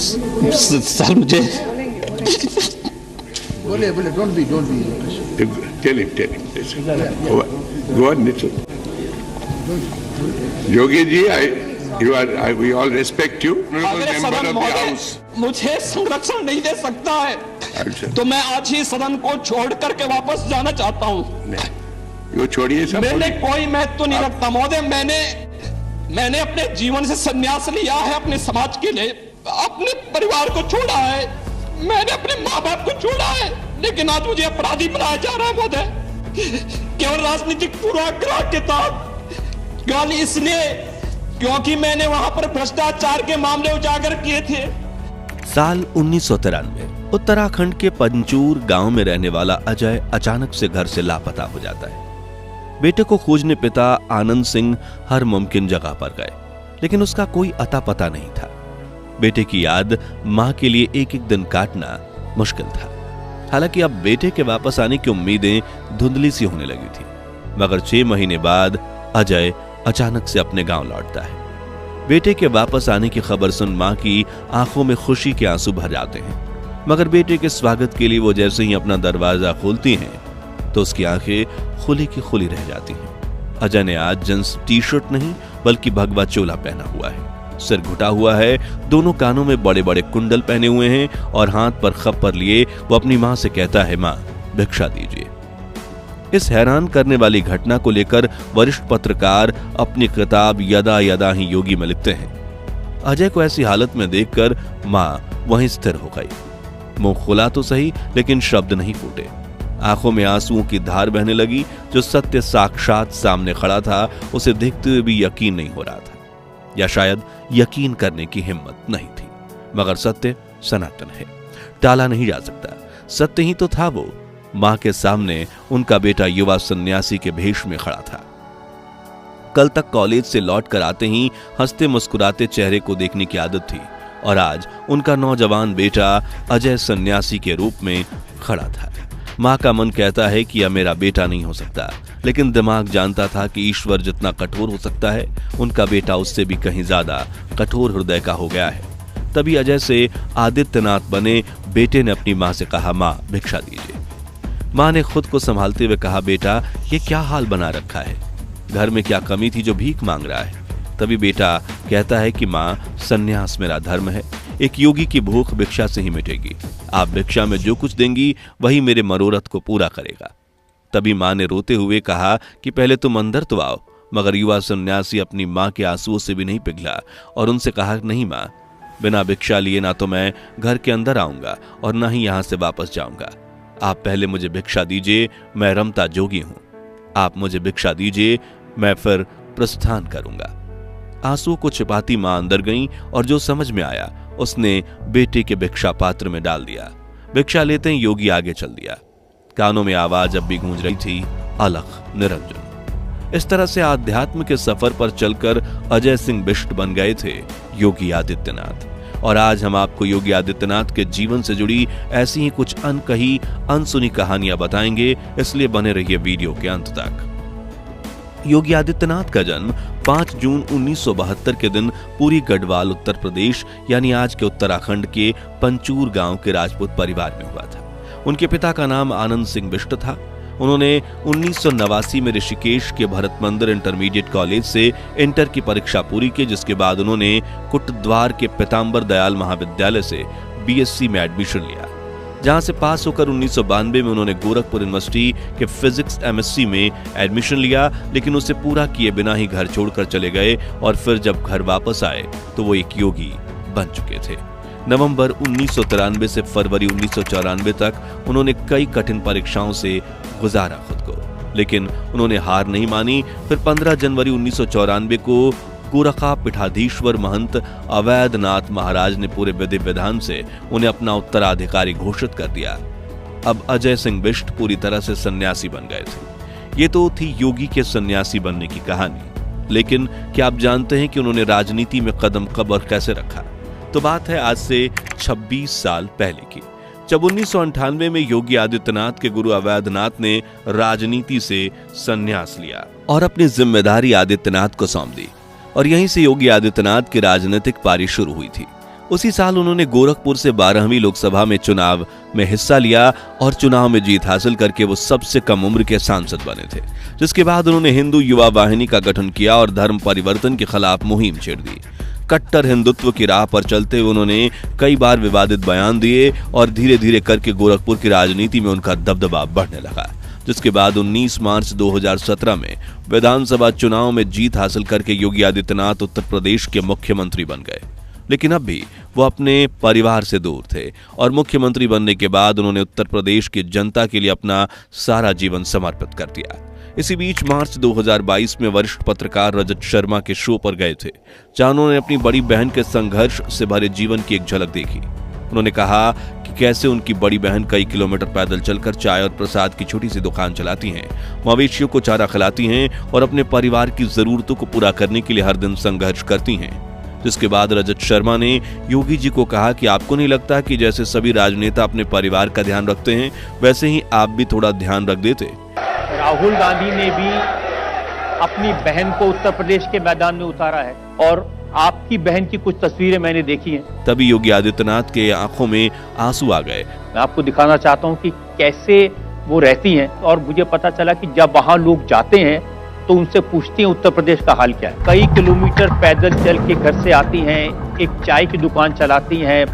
Sir मुझे बोले don't be tell him go on Yogi ji we all respect you, honorable member of the house. मुझे संरक्षण नहीं दे सकता है तो मैं आज ही सदन को छोड़ करके वापस जाना चाहता हूँ। वो छोड़िए सब। मैंने कोई महत्व नहीं रखता महोदय, मैंने अपने जीवन से संन्यास लिया है, अपने समाज के लिए अपने परिवार को छोड़ा है, मैंने अपने माँ बाप को छोड़ा है, लेकिन आज मुझे अपराधी बनाया जा रहा है महोदय, केवल राजनीतिक पूर्वाग्रह के तहत। गाली इसलिए क्योंकि मैंने वहां पर भ्रष्टाचार के मामले उजागर किए थे। साल 1993 उत्तराखंड के पंचूर गांव में रहने वाला अजय अचानक से घर से लापता हो जाता है। बेटे को खोजने पिता आनंद सिंह हर मुमकिन जगह पर गए, लेकिन उसका कोई अता पता नहीं था। बेटे की याद मां के लिए एक एक दिन काटना मुश्किल था। हालांकि अब बेटे के वापस आने की उम्मीदें धुंधली सी होने लगी थी, मगर 6 महीने बाद अजय अचानक से अपने गांव लौटता है। बेटे के वापस आने की खबर सुन मां की आंखों में खुशी के आंसू भर जाते हैं, मगर बेटे के स्वागत के लिए वो जैसे ही अपना दरवाजा खोलती हैं तो उसकी आंखें खुली की खुली रह जाती हैं। अजय ने आज जींस टी शर्ट नहीं बल्कि भगवा चोला पहना हुआ है, सिर घुटा हुआ है, दोनों कानों में बड़े बड़े कुंडल पहने हुए हैं और हाथ पर खप्पर लिए वो अपनी मां से कहता है, मां भिक्षा दीजिए। इस हैरान करने वाली घटना को लेकर वरिष्ठ पत्रकार अपनी किताब यदा यदा ही योगी में लिखते हैं। अजय को ऐसी हालत में देखकर मां वहीं स्थिर हो गई। मुंह खुला तो सही, लेकिन शब्द नहीं फूटे। आंखों में आंसुओं की धार बहने लगी। जो सत्य साक्षात सामने खड़ा था उसे देखते हुए भी यकीन नहीं हो रहा था, या शायद यकीन करने की हिम्मत नहीं थी। मगर सत्य सनातन है, टाला नहीं जा सकता। सत्य ही तो था वो। मां के सामने उनका बेटा युवा सन्यासी के भेष में खड़ा था। कल तक कॉलेज से लौट कर आते ही हंसते मुस्कुराते चेहरे को देखने की आदत थी, और आज उनका नौजवान बेटा अजय सन्यासी के रूप में खड़ा था। मां का मन कहता है कि यह मेरा बेटा नहीं हो सकता, लेकिन दिमाग जानता था कि ईश्वर जितना कठोर हो सकता है, उनका बेटा उससे भी कहीं ज्यादा कठोर हृदय का हो गया है। तभी अजय से आदित्यनाथ बने बेटे ने अपनी मां से कहा, मां भिक्षा दीजिए। मां ने खुद को संभालते हुए कहा, बेटा ये क्या हाल बना रखा है, घर में क्या कमी थी जो भीख मांग रहा है। तभी बेटा कहता है कि मां सन्यास मेरा धर्म है, एक योगी की भूख भिक्षा से ही मिटेगी, आप भिक्षा में जो कुछ देंगी वही मेरे मनोरथ को पूरा करेगा। तभी मां ने रोते हुए कहा कि पहले तुम अंदर तो आओ। मगर युवा सन्यासी अपनी मां के आंसुओं से भी नहीं पिघला और उनसे कहा, नहीं मां, बिना भिक्षा लिए ना तो मैं घर के अंदर आऊंगा और ना ही यहां से वापस जाऊंगा। आप पहले मुझे भिक्षा दीजिए, मैं रमता जोगी हूं। आप मुझे भिक्षा दीजिए, मैं फिर प्रस्थान करूंगा। आंसू को छिपाती मां अंदर गई और जो समझ में आया उसने बेटे के भिक्षा पात्र में डाल दिया। भिक्षा लेते ही योगी आगे चल दिया। कानों में आवाज अब भी गूंज रही थी, अलख निरंजन। इस तरह से आध्यात्म के सफर पर चलकर अजय सिंह बिष्ट बन गए थे योगी आदित्यनाथ। और आज हम आपको योगी आदित्यनाथ के जीवन से जुड़ी ऐसी ही कुछ अनकही अनसुनी कहानियां बताएंगे, इसलिए बने रहिए वीडियो के अंत तक। योगी आदित्यनाथ का जन्म 5 जून 1972 के दिन पूरी गढ़वाल उत्तर प्रदेश यानी आज के उत्तराखंड के पंचूर गांव के राजपूत परिवार में हुआ था। उनके पिता का नाम आनंद सिंह बिष्ट था। उन्होंने 1989 में ऋषिकेश के भरत मंदिर इंटरमीडिएट कॉलेज से इंटर की परीक्षा पूरी की, जिसके बाद उन्होंने कुटद्वार के पीताम्बर दयाल महाविद्यालय से बीएससी में एडमिशन लिया, जहां से पास होकर 1992 में उन्होंने गोरखपुर यूनिवर्सिटी के फिजिक्स एमएससी में एडमिशन लिया, लेकिन उसे पूरा किए बिना ही घर छोड़कर चले गए। और फिर जब घर वापस आए तो वो एक योगी बन चुके थे। नवंबर 1993 से फरवरी 1994 तक उन्होंने कई कठिन परीक्षाओं से गुजारा खुद को, लेकिन उन्होंने हार नहीं मानी। फिर 15 जनवरी 1994 को गोरखा पीठाधीश्वर महंत अवैधनाथ महाराज ने पूरे विधि विधान से उन्हें अपना उत्तराधिकारी घोषित कर दिया। अब अजय सिंह बिष्ट पूरी तरह से सन्यासी बन गए थे। ये तो थी योगी के सन्यासी बनने की कहानी, लेकिन क्या आप जानते हैं कि उन्होंने राजनीति में कदम कब और कैसे रखा? तो बात है आज से 26 साल पहले की, जब 1998 में योगी आदित्यनाथ के गुरु अवैधनाथ ने राजनीति से संन्यास लिया और अपनी जिम्मेदारी आदित्यनाथ को सौंप दी। और यहीं से योगी आदित्यनाथ की राजनीतिक पारी शुरू हुई थी। उसी साल उन्होंने गोरखपुर से 12वीं लोकसभा में चुनाव में हिस्सा लिया और चुनाव में जीत हासिल करके वो सबसे कम उम्र के सांसद बने थे, जिसके बाद उन्होंने हिंदू युवा वाहिनी का गठन किया और धर्म परिवर्तन के खिलाफ मुहिम छेड़ दी। कट्टर हिंदुत्व की राह पर चलते हुए उन्होंने कई बार विवादित बयान दिए और धीरे धीरे करके गोरखपुर की राजनीति में उनका दबदबा बढ़ने लगा, जिसके बाद 19 मार्च 2017 में विधानसभा चुनाव में जीत हासिल करके योगी आदित्यनाथ उत्तर प्रदेश के मुख्यमंत्री बन गए। लेकिन अब भी वो अपने परिवार से दूर थे और मुख्यमंत्री बनने के बाद उन्होंने उत्तर प्रदेश की जनता के लिए अपना सारा जीवन समर्पित कर दिया। इसी बीच मार्च 2022 में वरिष्ठ पत्रकार रजत शर्मा के शो पर गए थे, जहां उन्होंने अपनी बड़ी बहन के संघर्ष से भरे जीवन की एक झलक देखी। उन्होंने कहा कि कैसे उनकी बड़ी बहन कई किलोमीटर पैदल चलकर चाय और प्रसाद की छोटी सी दुकान चलाती हैं, मवेशियों को चारा खिलाती हैं और अपने परिवार की जरूरतों को पूरा करने के लिए हर दिन संघर्ष करती हैं। जिसके बाद रजत शर्मा ने योगी जी को कहा कि आपको नहीं लगता कि जैसे सभी राजनेता अपने परिवार का ध्यान रखते हैं, वैसे ही आप भी थोड़ा ध्यान रख देते। राहुल गांधी ने भी अपनी बहन को उत्तर प्रदेश के मैदान में उतारा है और आपकी बहन की कुछ तस्वीरें मैंने देखी हैं। तभी योगी आदित्यनाथ के आंखों में आंसू आ गए। मैं आपको दिखाना चाहता हूं कि कैसे वो रहती हैं और मुझे पता चला कि जब वहां लोग जाते हैं तो उनसे पूछती हैं उत्तर प्रदेश का हाल क्या है। कई किलोमीटर पैदल चल के घर से आती हैं, एक चाय की दुकान चलाती हैं,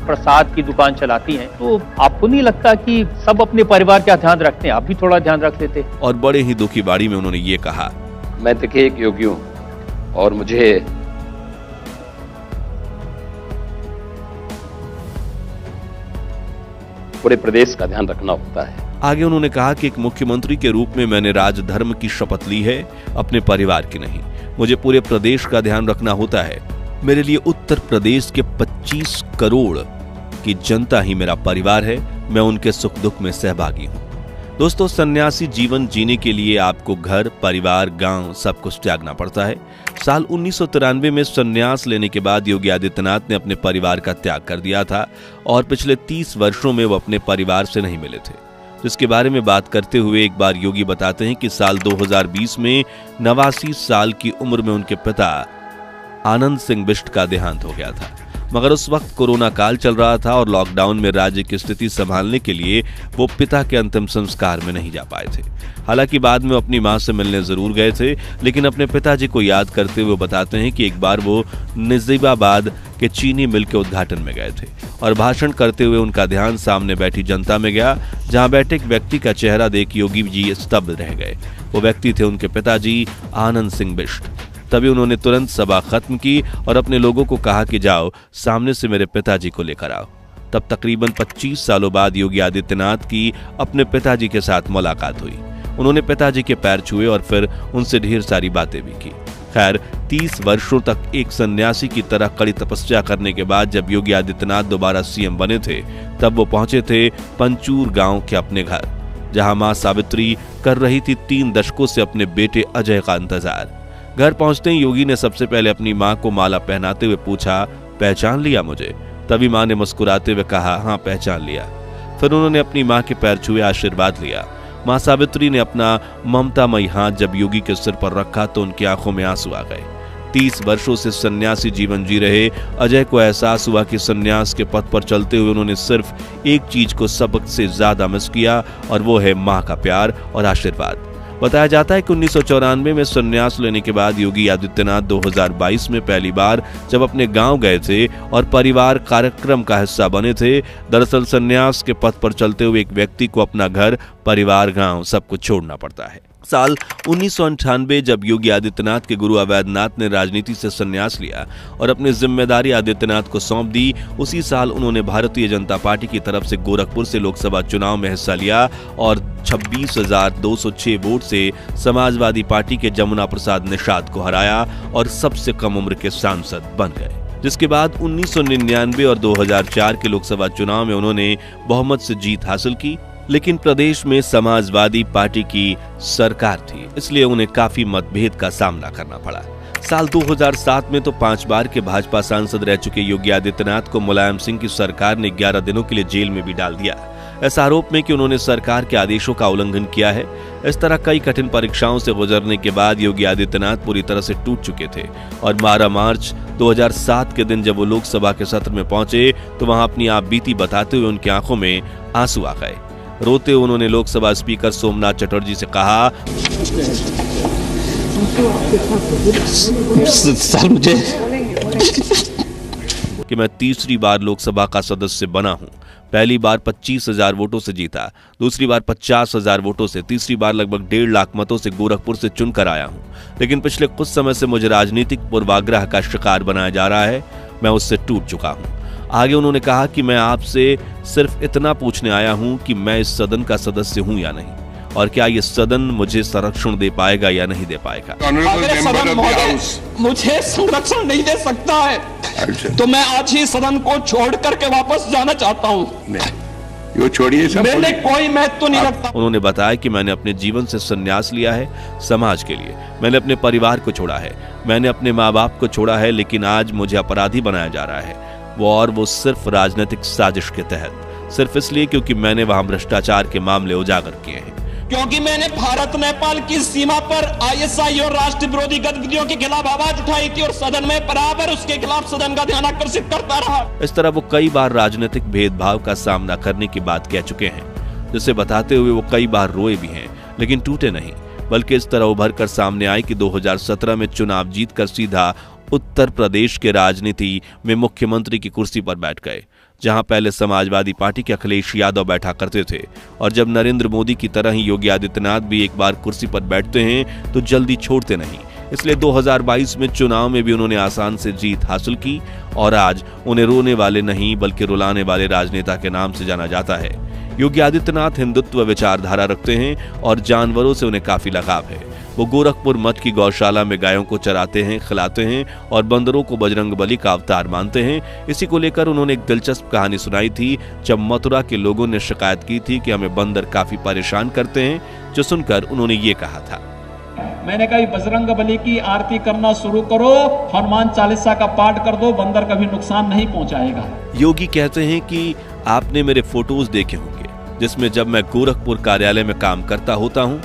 प्रसाद की दुकान चलाती हैं। तो आपको नहीं लगता कि सब अपने परिवार का ध्यान रखते हैं, आप भी थोड़ा ध्यान रख लेते? और बड़े ही दुखी बाड़ी में उन्होंने ये कहा, मैं देखिए एक योगी हूँ और मुझे पूरे प्रदेश का ध्यान रखना होता है। आगे उन्होंने कहा कि एक मुख्यमंत्री के रूप में मैंने राजधर्म की शपथ ली है, अपने परिवार की नहीं। मुझे पूरे प्रदेश का ध्यान रखना होता है। मेरे लिए उत्तर प्रदेश के 25 करोड़ की जनता ही मेरा परिवार है। मैं उनके सुख दुख में सहभागी हूँ। दोस्तों, सन्यासी जीवन जीने के लिए आपको घर, परिवार, गांव सब कुछ त्यागना पड़ता है। साल 1993 में संन्यास लेने के बाद योगी आदित्यनाथ ने अपने परिवार का त्याग कर दिया था और पिछले 30 वर्षों में वो अपने परिवार से नहीं मिले थे, जिसके बारे में बात करते हुए एक बार योगी बताते हैं कि साल 2020 में 89 साल की उम्र में उनके पिता आनंद सिंह बिष्ट का देहांत हो गया था, मगर उस वक्त कोरोना काल चल रहा था और लॉकडाउन में राज्य की स्थिति संभालने के लिए वो पिता के अंतिम संस्कार में नहीं जा पाए थे। हालांकि बाद में अपनी मां से मिलने जरूर गए थे, लेकिन अपने पिताजी को याद करते हुए बताते हैं कि एक बार वो नजीबाबाद के चीनी मिल के उद्घाटन में गए थे और भाषण करते हुए उनका ध्यान सामने बैठी जनता में गया, जहां बैठे एक व्यक्ति का चेहरा देख योगी जी स्तब्ध रह गए। वो व्यक्ति थे उनके पिताजी आनंद सिंह बिष्ट। तभी उन्होंने तुरंत सभा खत्म की और अपने लोगों को कहा कि जाओ सामने से मेरे पिताजी को लेकर आओ। तब तकरीबन 25 सालों बाद योगी आदित्यनाथ की अपने पिताजी के साथ मुलाकात हुई। उन्होंने पिताजी के पैर छुए और फिर उनसे ढेर सारी बातें भी की। खैर, 30 वर्षों तक एक सन्यासी की तरह कड़ी तपस्या करने के बाद जब योगी आदित्यनाथ दोबारा सीएम बने थे, तब वो पहुंचे थे पंचूर गांव के अपने घर, जहां मां सावित्री कर रही थी 3 दशकों से अपने बेटे अजय का इंतजार। घर पहुंचते ही योगी ने सबसे पहले अपनी मां को माला पहनाते हुए पूछा, पहचान लिया मुझे? तभी मां ने मुस्कुराते हुए कहा, हाँ पहचान लिया। फिर उन्होंने अपनी मां के पैर छुए आशीर्वाद लिया। मां सावित्री ने अपना ममतामयी हाथ जब योगी के सिर पर रखा तो उनकी आंखों में आंसू आ गए। 30 वर्षों से सन्यासी जीवन जी रहे अजय को एहसास हुआ कि सन्यास के पथ पर चलते हुए उन्होंने सिर्फ एक चीज को सबसे ज्यादा मिस किया, और वो है मां का प्यार और आशीर्वाद। बताया जाता है कि 1994 में संन्यास लेने के बाद योगी आदित्यनाथ 2022 में पहली बार जब अपने गांव गए थे और परिवार कार्यक्रम का हिस्सा बने थे। दरअसल संन्यास के पथ पर चलते हुए एक व्यक्ति को अपना घर, परिवार, गांव सब कुछ छोड़ना पड़ता है। साल 1998 जब योगी आदित्यनाथ के गुरु अवैधनाथ ने राजनीति से संन्यास लिया और अपनी जिम्मेदारी आदित्यनाथ को सौंप दी, उसी साल उन्होंने भारतीय जनता पार्टी की तरफ से गोरखपुर से लोकसभा चुनाव में हिस्सा लिया और 26,206 वोट से समाजवादी पार्टी के जमुना प्रसाद निषाद को हराया और सबसे कम उम्र के सांसद बन गए। जिसके बाद 1999 और 2004 के लोकसभा चुनाव में उन्होंने बहुमत से जीत हासिल की, लेकिन प्रदेश में समाजवादी पार्टी की सरकार थी, इसलिए उन्हें काफी मतभेद का सामना करना पड़ा। साल 2007 में तो 5 बार के भाजपा सांसद रह चुके योगी आदित्यनाथ को मुलायम सिंह की सरकार ने 11 दिनों के लिए जेल में भी डाल दिया। इस आरोप में कि उन्होंने सरकार के आदेशों का उल्लंघन किया है। इस तरह कई कठिन परीक्षाओं से गुजरने के बाद योगी आदित्यनाथ पूरी तरह से टूट चुके थे और 12 मार्च 2007 के दिन जब वो लोकसभा के सत्र में पहुंचे तो वहां अपनी आपबीती बताते हुए उनकी आंखों में आंसू आ गए। रोते उन्होंने लोकसभा स्पीकर सोमनाथ चटर्जी से कहा, सर मुझे कि मैं तीसरी बार लोकसभा का सदस्य बना हूं। पहली बार 25,000 वोटों से जीता, दूसरी बार 50,000 वोटों से, तीसरी बार लगभग 1.5 लाख मतों से गोरखपुर से चुनकर आया हूं। लेकिन पिछले कुछ समय से मुझे राजनीतिक पूर्वाग्रह का शिकार बनाया जा रहा है। मैं उससे टूट चुका हूं। आगे उन्होंने कहा कि मैं आपसे सिर्फ इतना पूछने आया हूं कि मैं इस सदन का सदस्य हूं या नहीं, और क्या ये सदन मुझे संरक्षण दे पाएगा या नहीं दे पाएगा। अगर सदन महोदय मुझे संरक्षण नहीं दे सकता है तो मैं आज ही सदन को छोड़ करके वापस जाना चाहता हूँ। वो छोड़िए सब, मैंने कोई महत्व नहीं रखता। उन्होंने बताया कि मैंने अपने जीवन से संन्यास लिया है समाज के लिए। मैंने अपने परिवार को छोड़ा है, मैंने अपने माँ बाप को छोड़ा है, लेकिन आज मुझे अपराधी बनाया जा रहा है। वो सिर्फ राजनीतिक साजिश के तहत, सिर्फ इसलिए क्योंकि मैंने वहां भ्रष्टाचार के मामले उजागर किए हैं। क्योंकि मैंने भारत नेपाल की सीमा पर आईएसआई और राष्ट्र विरोधी गतिविधियों के खिलाफ आवाज उठाई थी और सदन में बराबर उसके खिलाफ सदन का ध्यान आकर्षित करता रहा। इस तरह वो कई बार राजनीतिक भेदभाव का सामना करने की बात कह चुके हैं, जिसे बताते हुए वो कई बार रोए भी हैं, लेकिन टूटे नहीं, बल्कि इस तरह उभर कर सामने आए कि 2017 में चुनाव जीतकर सीधा उत्तर प्रदेश के राजनीति में मुख्यमंत्री की कुर्सी पर बैठ गए, जहां पहले समाजवादी पार्टी के अखिलेश यादव बैठा करते थे। और जब नरेंद्र मोदी की तरह ही योगी आदित्यनाथ भी एक बार कुर्सी पर बैठते हैं तो जल्दी छोड़ते नहीं। इसलिए 2022 में चुनाव में भी उन्होंने आसान से जीत हासिल की और आज उन्हें रोने वाले नहीं बल्कि रुलाने वाले राजनेता के नाम से जाना जाता है। योगी आदित्यनाथ हिंदुत्व विचारधारा रखते हैं और जानवरों से उन्हें काफी लगाव है। वो गोरखपुर मठ की गौशाला में गायों को चराते हैं, खिलाते हैं और बंदरों को बजरंगबली का अवतार मानते हैं। इसी को लेकर उन्होंने एक दिलचस्प कहानी सुनाई थी जब मथुरा के लोगों ने शिकायत की थी कि हमें बंदर काफी परेशान करते हैं, जो सुनकर उन्होंने ये कहा था, मैंने कहा बजरंगबली की आरती करना शुरू करो, हनुमान चालीसा का पाठ कर दो, बंदर कभी नुकसान नहीं पहुंचाएगा। योगी कहते हैं कि आपने मेरे फोटोज देखे होंगे जिसमें जब मैं गोरखपुर कार्यालय में काम करता होता हूं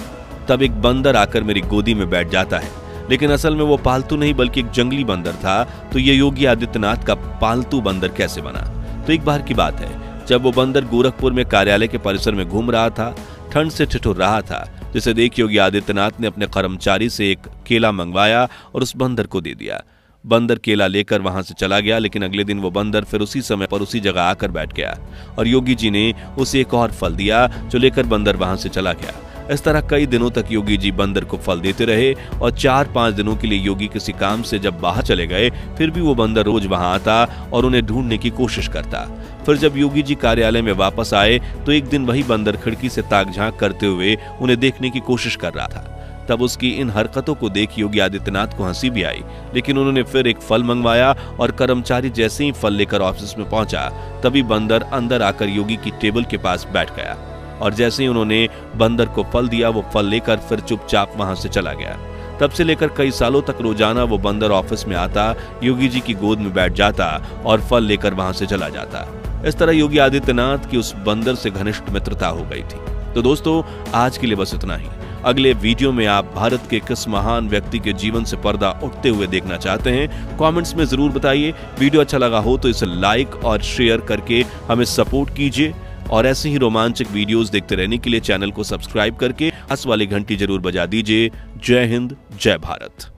तब एक बंदर आकर मेरी गोदी में बैठ जाता है, लेकिन असल में वो पालतू नहीं बल्कि एक जंगली बंदर था। तो ये योगी आदित्यनाथ का पालतू बंदर कैसे बना? तो एक बार की बात है जब वो बंदर गोरखपुर में कार्यालय के परिसर में घूम रहा था, ठंड से ठिठुर रहा था, जिसे देख योगी आदित्यनाथ ने अपने कर्मचारी से एक केला मंगवाया और उस बंदर को दे दिया। बंदर केला लेकर वहां से चला गया, लेकिन अगले दिन वो बंदर फिर उसी समय पर उसी जगह आकर बैठ गया और योगी जी ने उसे एक और फल दिया जो लेकर बंदर वहां से चला गया। इस तरह कई दिनों तक योगी जी बंदर को फल देते रहे और 4-5 दिनों के लिए योगी किसी काम से जब बाहर चले गए फिर भी वो बंदर रोज वहां आता और उन्हें ढूंढने की कोशिश करता। फिर जब योगी जी कार्यालय में वापस आए तो एक दिन वही बंदर खिड़की से ताक झांक करते हुए उन्हें देखने की कोशिश कर रहा था। तब उसकी इन हरकतों को देख योगी आदित्यनाथ को हंसी भी आई, लेकिन उन्होंने फिर एक फल मंगवाया और कर्मचारी जैसे ही फल लेकर ऑफिस में पहुंचा तभी बंदर अंदर आकर योगी की टेबल के पास बैठ गया और जैसे ही उन्होंने बंदर को फल दिया वो फल लेकर फिर चुपचाप वहां से चला गया। तब से लेकर कई सालों तक रोजाना वो बंदर ऑफिस में आता, योगी जी की गोद में बैठ जाता और फल लेकर वहां से चला जाता। इस तरह योगी आदित्यनाथ की उस बंदर से घनिष्ठ मित्रता हो गई थी। तो दोस्तों आज के लिए बस इतना ही। अगले वीडियो में आप भारत के किस महान व्यक्ति के जीवन से पर्दा उठते हुए देखना चाहते हैं, कमेंट्स में जरूर बताइए। वीडियो अच्छा लगा हो तो इसे लाइक और शेयर करके हमें सपोर्ट कीजिए और ऐसे ही रोमांचक वीडियोस देखते रहने के लिए चैनल को सब्सक्राइब करके पास वाली घंटी जरूर बजा दीजिए। जय हिंद, जय भारत।